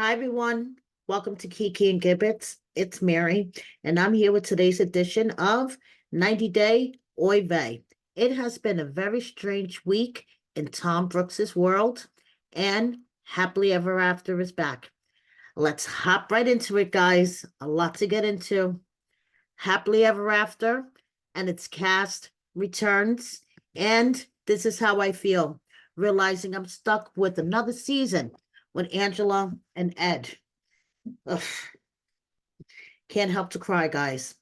Hi, everyone. Welcome to Kiki and Gibbets. It's Mary, and I'm here with today's edition of 90 Day Oy Vey. It has been a very strange week in Tom Brooks's world, and Happily Ever After is back. Let's hop right into it, guys. A lot to get into. Happily Ever After and its cast returns, and this is how I feel, realizing I'm stuck with another season with Angela and Ed. Ugh, can't help to cry, guys.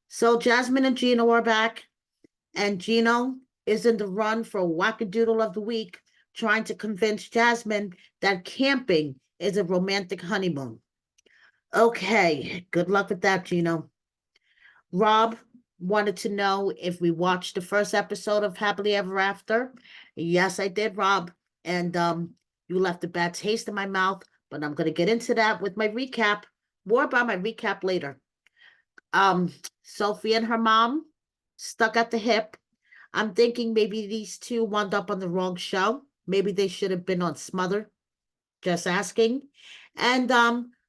So Jasmine and Gino are back, and Gino is in the run for Wackadoodle of the Week, trying to convince Jasmine that camping is a romantic honeymoon. Okay, good luck with that, Gino. Rob wanted to know if we watched the first episode of Happily Ever After. Yes, I did, Rob. And you left a bad taste in my mouth, but I'm going to get into that with my recap. More about my recap later. Sophie and her mom stuck at the hip. I'm thinking maybe these two wound up on the wrong show. Maybe they should have been on Smother. Just asking. And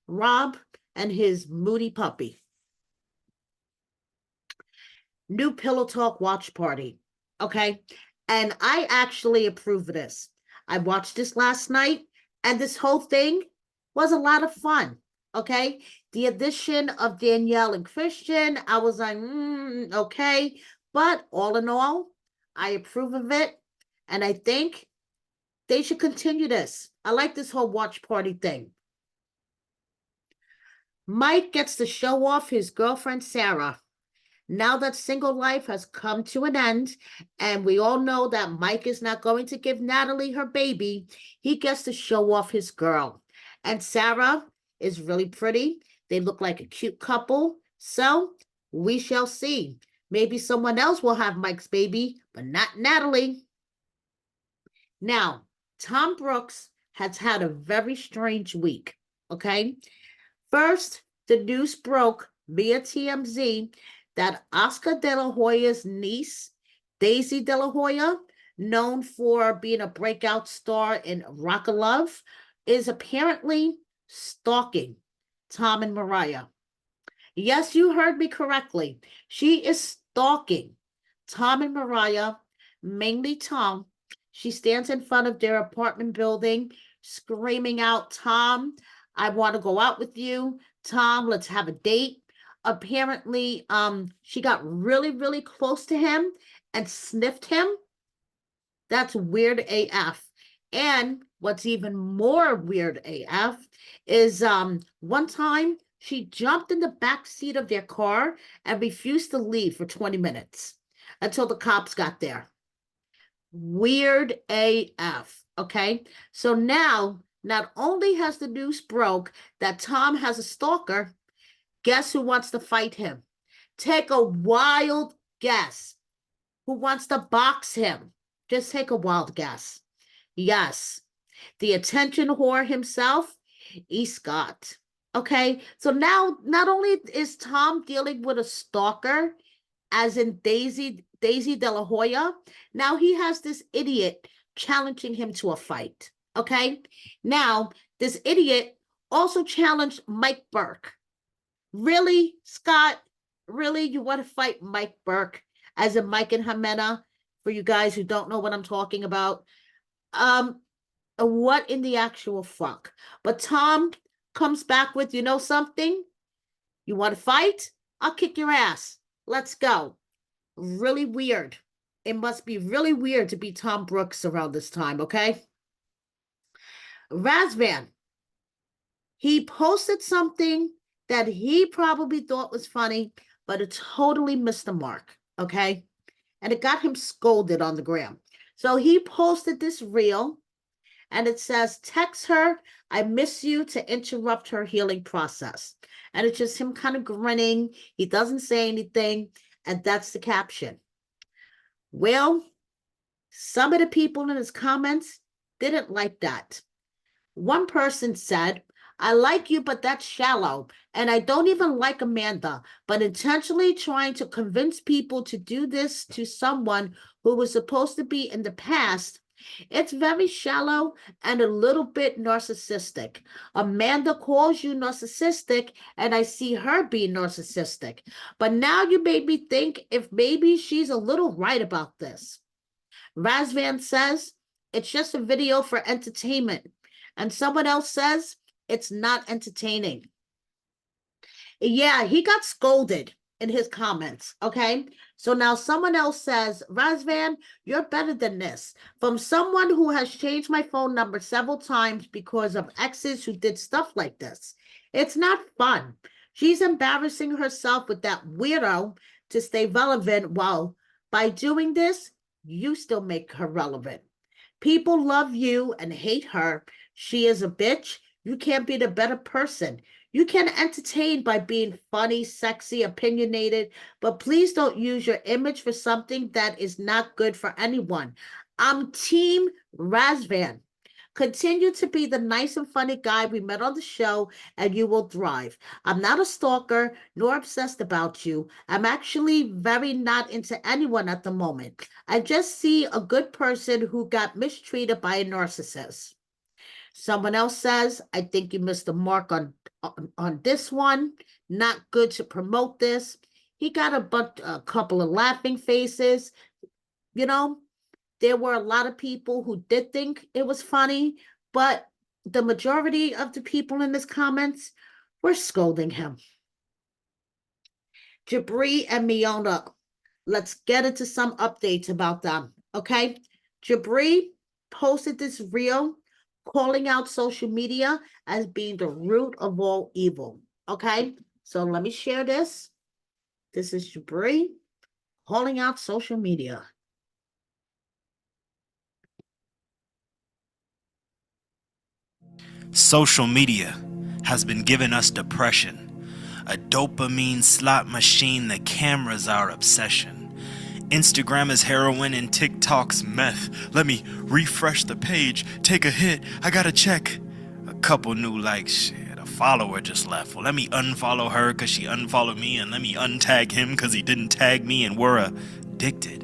Rob and his moody puppy. New Pillow Talk watch party. Okay. And I actually approve of this. I watched this last night, and this whole thing was a lot of fun. Okay. The addition of Danielle and Christian, I was like, okay. But all in all, I approve of it. And I think they should continue this. I like this whole watch party thing. Mike gets to show off his girlfriend, Sarah. Now that single life has come to an end, and we all know that Mike is not going to give Natalie her baby, he gets to show off his girl. And Sarah is really pretty. They look like a cute couple. So we shall see. Maybe someone else will have Mike's baby, but not Natalie. Now, Tom Brooks has had a very strange week. Okay. First, the news broke via TMZ that Oscar De La Hoya's niece, Daisy De La Hoya, known for being a breakout star in Rock of Love, is apparently stalking Tom and Mariah. Yes, you heard me correctly. She is stalking Tom and Mariah, mainly Tom. She stands in front of their apartment building, screaming out, Tom, I want to go out with you. Tom, let's have a date. Apparently, she got really, really close to him and sniffed him. That's weird AF. And what's even more weird AF is one time she jumped in the back seat of their car and refused to leave for 20 minutes until the cops got there. Weird AF. Okay. So now, not only has the news broke that Tom has a stalker, guess who wants to fight him? Take a wild guess. Who wants to box him? Just take a wild guess. Yes, the attention whore himself, E. Scott. Okay, so now not only is Tom dealing with a stalker, as in Daisy De La Hoya, now he has this idiot challenging him to a fight. Okay, now this idiot also challenged Mike Burke. Really, Scott? Really, you want to fight Mike Burke, as in Mike and Jimena? For you guys who don't know what I'm talking about, what in the actual fuck? But Tom comes back with, you know something? You want to fight? I'll kick your ass. Let's go. Really weird. It must be really weird to be Tom Brooks around this time, okay? Rasvan, he posted something that he probably thought was funny, but it totally missed the mark, okay? And it got him scolded on the gram. So he posted this reel, and it says, text her, I miss you, to interrupt her healing process. And it's just him kind of grinning. He doesn't say anything, and that's the caption. Well, some of the people in his comments didn't like that. One person said, I like you, but that's shallow. And I don't even like Amanda, but intentionally trying to convince people to do this to someone who was supposed to be in the past It's very shallow and a little bit narcissistic. Amanda calls you narcissistic, and I see her being narcissistic. But now you made me think if maybe she's a little right about this. Rasvan says it's just a video for entertainment, and someone else says it's not entertaining. Yeah, he got scolded in his comments. Okay. So now someone else says, Razvan, you're better than this. From someone who has changed my phone number several times because of exes who did stuff like this. It's not fun. She's embarrassing herself with that weirdo to stay relevant, while by doing this, you still make her relevant. People love you and hate her. She is a bitch. You can't be the better person. You can entertain by being funny, sexy, opinionated, but please don't use your image for something that is not good for anyone. I'm Team Razvan. Continue to be the nice and funny guy we met on the show, and you will thrive. I'm not a stalker nor obsessed about you. I'm actually very not into anyone at the moment. I just see a good person who got mistreated by a narcissist. Someone else says, I think you missed the mark on this one. Not good to promote this. He got a couple of laughing faces. You know, there were a lot of people who did think it was funny, but the majority of the people in his comments were scolding him. Jabri and Miona, let's get into some updates about them, okay? Jabri posted this reel calling out social media as being the root of all evil, okay? So let me share this. This is Jabri calling out social media. Social media has been giving us depression, a dopamine slot machine. The camera's our obsession. Instagram is heroin and TikTok's meth. Let me refresh the page, take a hit, I gotta check. A couple new likes, shit, a follower just left. Well, let me unfollow her cause she unfollowed me, and let me untag him cause he didn't tag me, and we're addicted.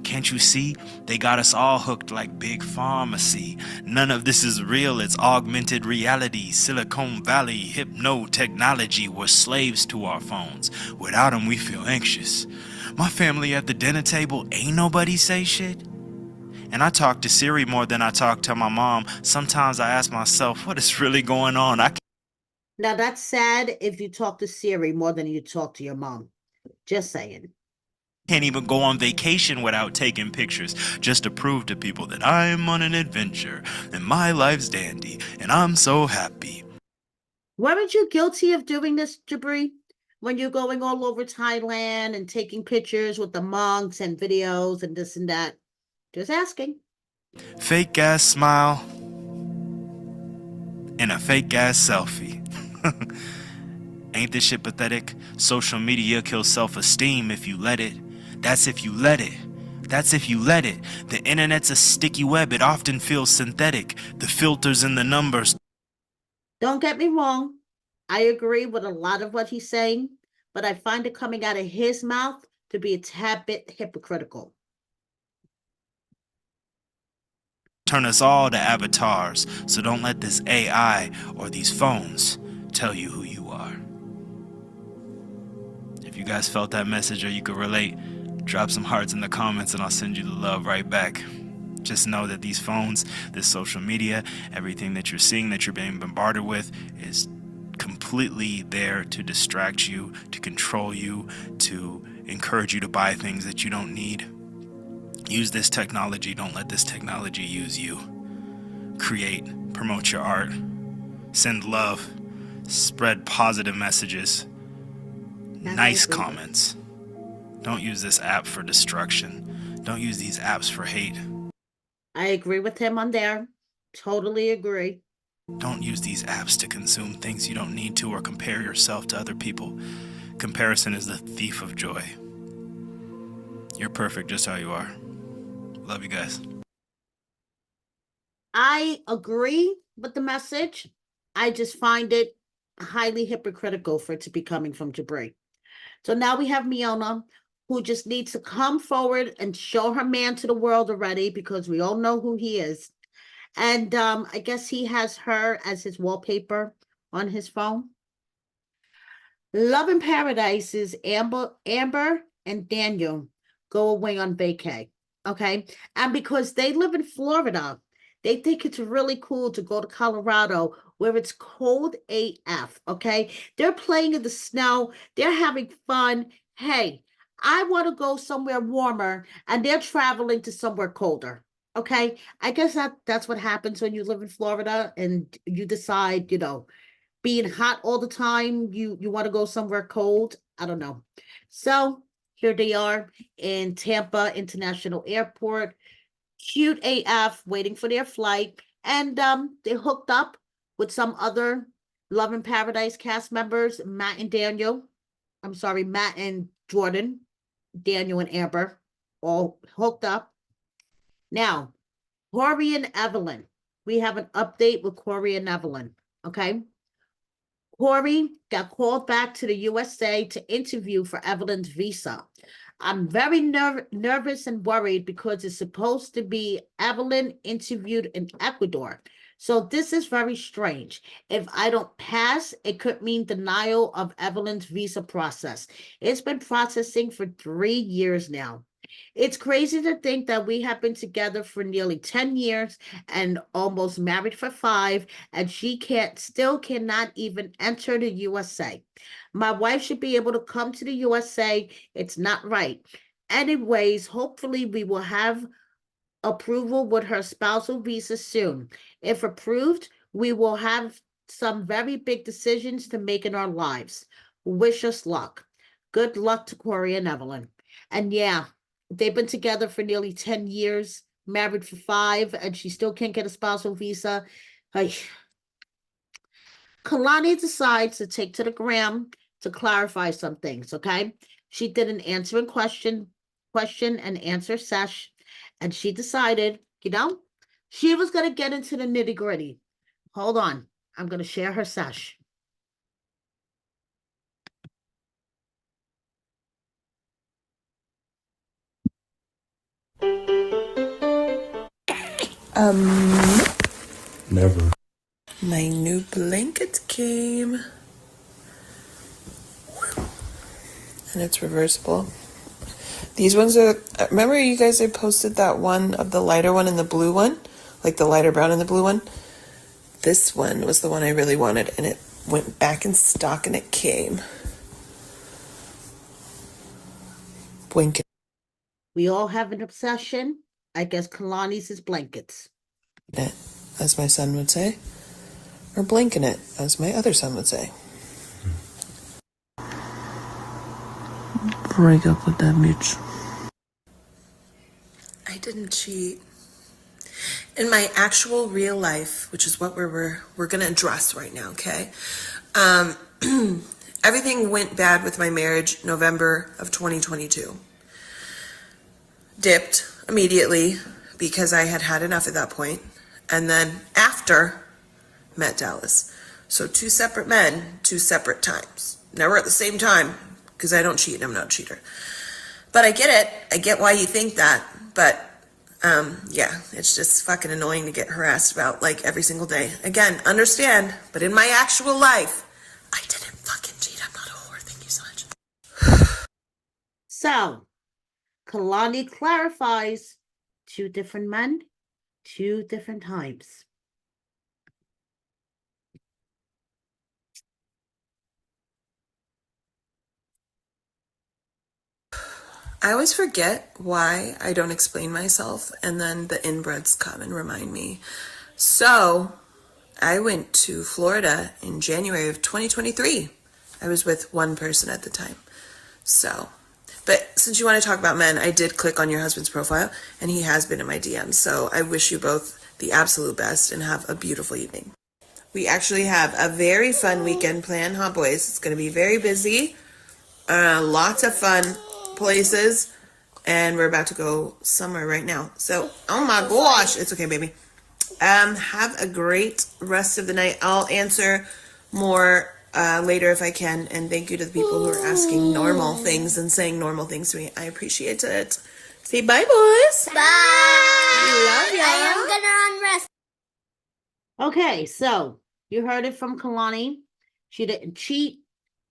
Can't you see? They got us all hooked like big pharmacy. None of this is real, it's augmented reality. Silicon Valley, hypno technology. We're slaves to our phones. Without them, we feel anxious. My family at the dinner table, ain't nobody say shit. And I talk to Siri more than I talk to my mom. Sometimes I ask myself, what is really going on? Now that's sad if you talk to Siri more than you talk to your mom. Just saying. Can't even go on vacation without taking pictures, just to prove to people that I'm on an adventure and my life's dandy and I'm so happy. Weren't you guilty of doing this, Jabri? When you're going all over Thailand and taking pictures with the monks and videos and this and that? Just asking. Fake ass smile and a fake ass selfie. Ain't this shit pathetic? Social media kills self-esteem if you let it. That's if you let it. That's if you let it. The internet's a sticky web. It often feels synthetic. The filters and the numbers. Don't get me wrong. I agree with a lot of what he's saying, but I find it coming out of his mouth to be a tad bit hypocritical. Turn us all to avatars. So don't let this AI or these phones tell you who you are. If you guys felt that message or you could relate, drop some hearts in the comments and I'll send you the love right back. Just know that these phones, this social media, everything that you're seeing, that you're being bombarded with, is completely there to distract you, to control you, to encourage you to buy things that you don't need. Use this technology. Don't let this technology use you. Create, promote your art, send love, spread positive messages, nice comments. Don't use this app for destruction. Don't use these apps for hate. I agree with him on there. Totally agree. Don't use these apps to consume things you don't need to or compare yourself to other people. Comparison is the thief of joy. You're perfect just how you are. Love you guys. I agree with the message. I just find it highly hypocritical for it to be coming from Jabri. So now we have Miona who just needs to come forward and show her man to the world already, because we all know who he is. And I guess he has her as his wallpaper on his phone. Love in Paradise is Amber and Daniel go away on vacay. Okay. And because they live in Florida, they think it's really cool to go to Colorado where it's cold AF. Okay. They're playing in the snow, they're having fun. Hey, I want to go somewhere warmer, and they're traveling to somewhere colder. Okay. I guess that's what happens when you live in Florida and you decide, being hot all the time, you want to go somewhere cold. I don't know. So here they are in Tampa International Airport, cute AF, waiting for their flight, and they hooked up with some other Love in Paradise cast members, Matt and Daniel. I'm sorry, Matt and Jordan, Daniel and Amber, all hooked up. Now, Corey and Evelyn. We have an update with Corey and Evelyn. Okay. Corey got called back to the USA to interview for Evelyn's visa. I'm very nervous and worried because it's supposed to be Evelyn interviewed in Ecuador. So this is very strange. If I don't pass, it could mean denial of Evelyn's visa process. It's been processing for 3 years now. It's crazy to think that we have been together for nearly 10 years and almost married for 5, and she still cannot even enter the USA. My wife should be able to come to the USA. It's not right. Anyways, hopefully we will have approval with her spousal visa soon. If approved, we will have some very big decisions to make in our lives. Wish us luck. Good luck to Corey and Evelyn. And yeah, they've been together for nearly 10 years, married for 5, and she still can't get a spousal visa. Ay. Kalani decides to take to the gram to clarify some things, okay? She did an answering question and answer sesh, and she decided, she was going to get into the nitty-gritty. Hold on. I'm going to share her sesh. Never. My new blanket came. And it's reversible. These ones are, remember you guys, I posted that one of the lighter one and the blue one? Like the lighter brown and the blue one? This one was the one I really wanted, and it went back in stock and it came. Blanket. We all have an obsession. I guess Kalani's is blankets. It, as my son would say. Or blanking it, as my other son would say. Break up with that bitch. I didn't cheat. In my actual real life, which is what we're gonna address right now, okay? Everything went bad with my marriage November of 2022. Dipped immediately because I had had enough at that point. And then after, met Dallas. So 2 separate men, 2 separate times. Never at the same time, because I don't cheat and I'm not a cheater. But I get it. I get why you think that. But yeah, it's just fucking annoying to get harassed about like every single day. Again, understand, but in my actual life, I didn't fucking cheat. I'm not a whore. Thank you so much. So, Kalani clarifies 2 different men, 2 different times. I always forget why I don't explain myself, and then the inbreds come and remind me. So, I went to Florida in January of 2023. I was with one person at the time. So, but since you want to talk about men, I did click on your husband's profile, and he has been in my DMs. So I wish you both the absolute best and have a beautiful evening. We actually have a very fun weekend planned, huh, boys? It's going to be very busy. Lots of fun places, and we're about to go somewhere right now. So, oh my gosh, it's okay, baby. Have a great rest of the night. I'll answer more later if I can. And thank you to the people who are asking normal things and saying normal things to me. I appreciate it. Say bye, boys. Bye. Love ya. I am gonna unrest. Okay, so you heard it from Kalani. She didn't cheat.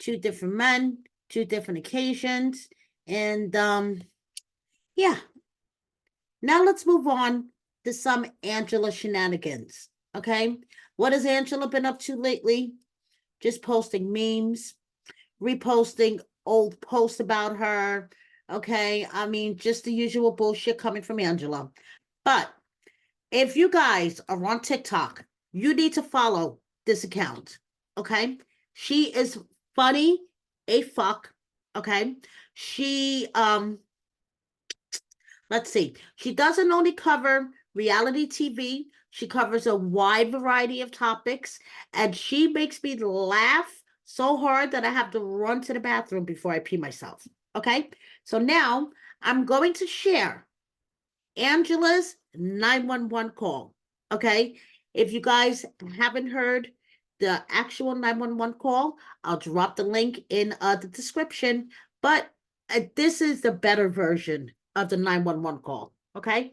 2 different men, 2 different occasions. And yeah. Now let's move on to some Angela shenanigans. Okay. What has Angela been up to lately? Just posting memes, reposting old posts about her. Okay. I mean, just the usual bullshit coming from Angela. But if you guys are on TikTok, you need to follow this account. Okay. She is funny a fuck. Okay. She let's see. She doesn't only cover reality TV, she covers a wide variety of topics, and she makes me laugh so hard that I have to run to the bathroom before I pee myself. Okay? So now I'm going to share Angela's 911 call. Okay? If you guys haven't heard the actual 911 call, I'll drop the link in the description, but this is the better version of the 911 call. Okay?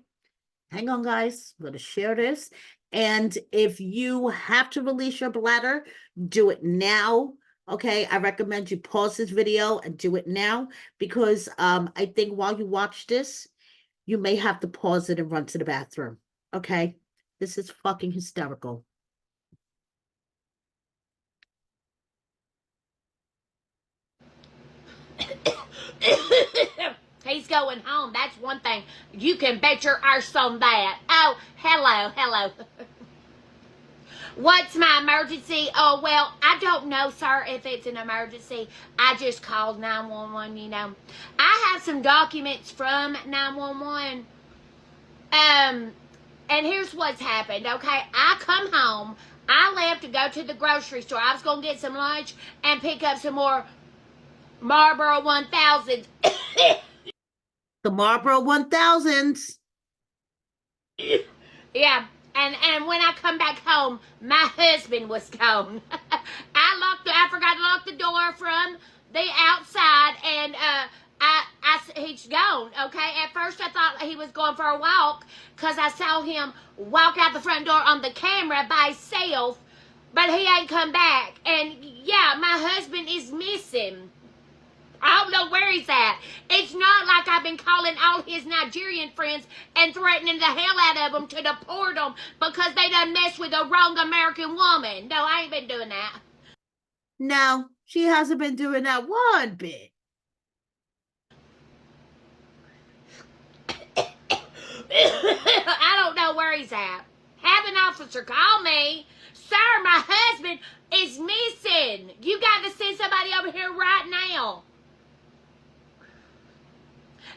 Hang on, guys. I'm going to share this. And if you have to release your bladder, do it now. Okay? I recommend you pause this video and do it now because I think while you watch this, you may have to pause it and run to the bathroom. Okay? This is fucking hysterical. He's going home. That's one thing. You can bet your arse on that. Oh, hello. What's my emergency? Oh, well, I don't know, sir, if it's an emergency. I just called 911, you know. I have some documents from 911. And here's what's happened, okay? I come home. I left to go to the grocery store. I was going to get some lunch and pick up some more Marlboro 1000s. The Marlboro 1000s. Yeah. And when I come back home, my husband was gone. I forgot to lock the door from the outside, and he's gone. Okay. At first, I thought he was going for a walk because I saw him walk out the front door on the camera by himself, but he ain't come back. And yeah, my husband is missing. I don't know where he's at. It's not like I've been calling all his Nigerian friends and threatening the hell out of them to deport them because they done messed with the wrong American woman. No, I ain't been doing that. No, she hasn't been doing that one bit. I don't know where he's at. Have an officer call me. Sir, my husband is missing. You got to send somebody over here right now.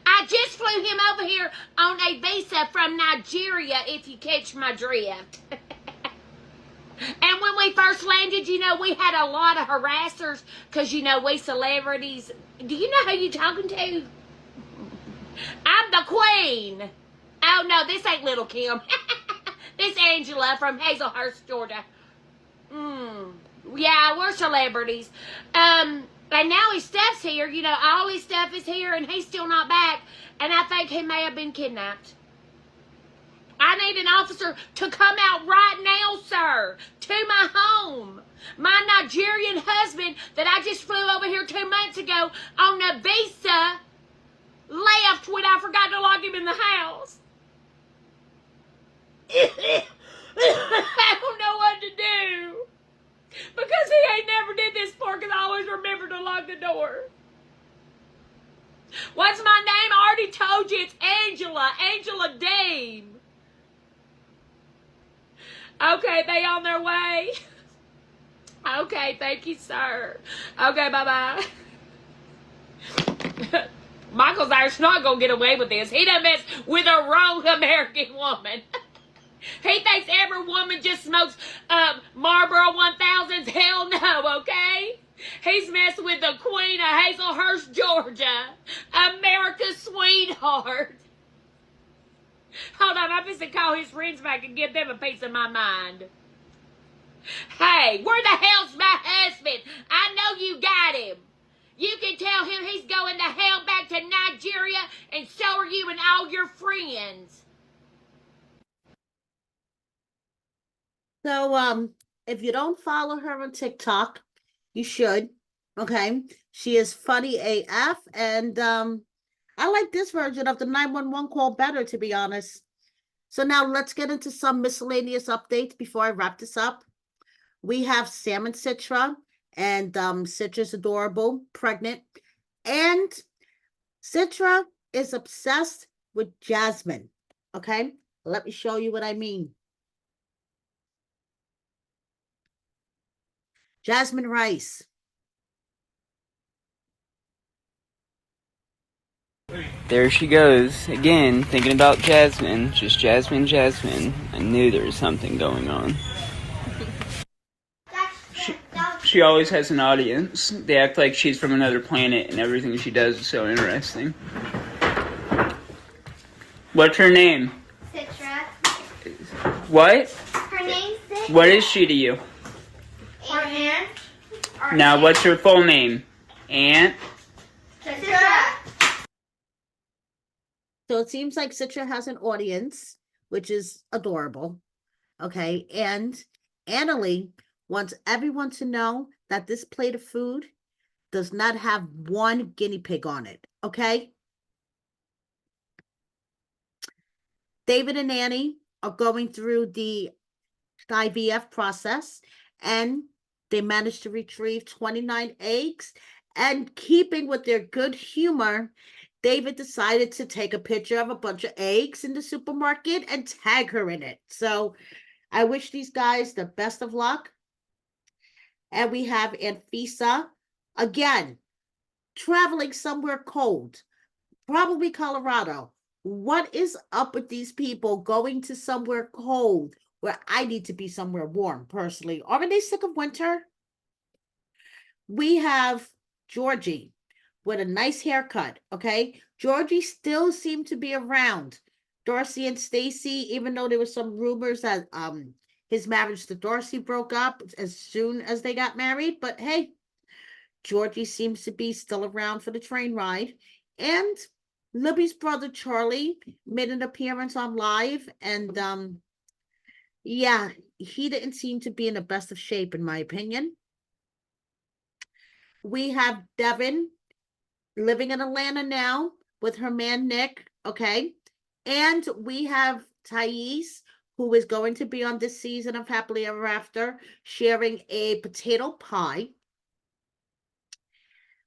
I just flew him over here on a visa from Nigeria, if you catch my drift. And when we first landed, you know, we had a lot of harassers because, you know, we celebrities. Do you know who you talking to? I'm the queen. Oh, no, this ain't Little Kim. This Angela from Hazelhurst, Georgia. Yeah, we're celebrities. And now his stuff's here. You know, all his stuff is here, and he's still not back. And I think he may have been kidnapped. I need an officer to come out right now, sir, to my home. My Nigerian husband that I just flew over here 2 months ago on a visa left when I forgot to lock him in the house. I don't know what to do. Because he ain't never did this before, because I always remember to lock the door. What's my name? I already told you. It's Angela Dame. Okay, they on their way. Okay, thank you, sir. Okay, bye-bye. Michael's Irish not gonna get away with this. He done messed with a wrong American woman. He thinks every woman just smokes Marlboro 1000s. Hell no, okay? He's messing with the queen of Hazelhurst, Georgia. America's sweetheart. Hold on, I'm just going to call his friends back and give them a piece of my mind. Hey, where the hell's my husband? I know you got him. You can tell him he's going to hell back to Nigeria, and so are you and all your friends. So, if you don't follow her on TikTok, you should. Okay. She is funny AF. And I like this version of the 911 call better, to be honest. So now let's get into some miscellaneous updates before I wrap this up. We have Sam and Citra, and Citra's adorable, pregnant, and Citra is obsessed with Jasmine. Okay, let me show you what I mean. Jasmine Rice. There she goes, again, thinking about Jasmine. Just Jasmine, Jasmine. I knew there was something going on. She always has an audience. They act like she's from another planet and everything she does is so interesting. What's her name? Citra. What? Her name's Citra. What is she to you? Our aunt. Now, what's her full name? Aunt? Citra. So it seems like Citra has an audience, which is adorable. Okay, and Annalie wants everyone to know that this plate of food does not have one guinea pig on it. Okay. David and Annie are going through the IVF process, and they managed to retrieve 29 eggs. And keeping with their good humor, David decided to take a picture of a bunch of eggs in the supermarket and tag her in it. So I wish these guys the best of luck. And we have Anfisa, again, traveling somewhere cold, probably Colorado. What is up with these people going to somewhere cold where I need to be somewhere warm, personally? Aren't they sick of winter? We have Georgie with a nice haircut, okay? Georgie still seemed to be around. Darcy and Stacy, even though there was some rumors that his marriage to Darcy broke up as soon as they got married, but hey, Georgie seems to be still around for the train ride. And Libby's brother Charlie made an appearance on live, and yeah, he didn't seem to be in the best of shape, in my opinion. We have Devin living in Atlanta now with her man Nick, okay? And we have Thais, who is going to be on this season of Happily Ever After, sharing a potato pie.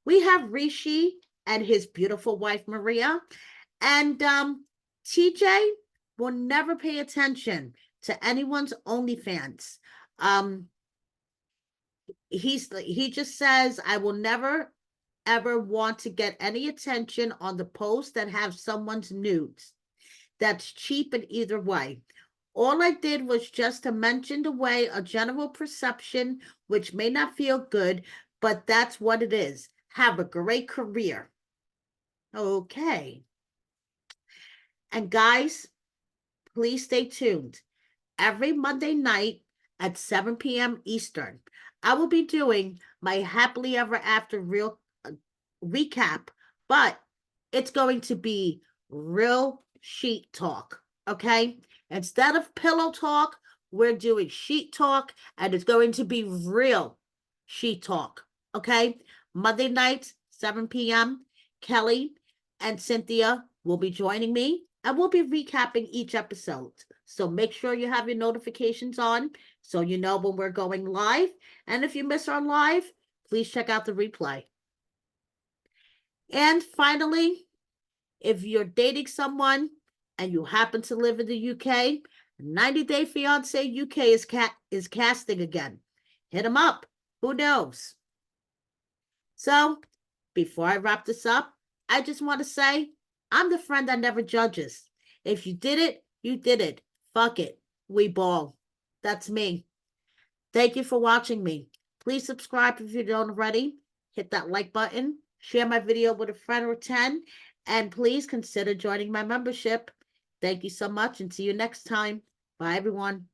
We have Rishi and his beautiful wife Maria, and TJ will never pay attention to anyone's OnlyFans. He just says, I will never ever want to get any attention on the posts that have someone's nudes. That's cheap in either way. All I did was just to mention the way a general perception, which may not feel good, but that's what it is. Have a great career. Okay. And guys, please stay tuned. Every Monday night at 7 p.m. Eastern, I will be doing my Happily Ever After real recap, but it's going to be real sheet talk, okay? Instead of pillow talk, we're doing sheet talk, and it's going to be real sheet talk, okay? Monday nights, 7 p.m. Kelly and Cynthia will be joining me, and we'll be recapping each episode. So make sure you have your notifications on so you know when we're going live. And if you miss our live, please check out the replay. And finally, if you're dating someone and you happen to live in the UK, 90 Day Fiancé UK is casting again. Hit them up. Who knows? So, before I wrap this up, I just want to say I'm the friend that never judges. If you did it, you did it. Fuck it. We ball. That's me. Thank you for watching me. Please subscribe if you don't already. Hit that like button. Share my video with a friend or 10. And please consider joining my membership. Thank you so much and see you next time. Bye, everyone.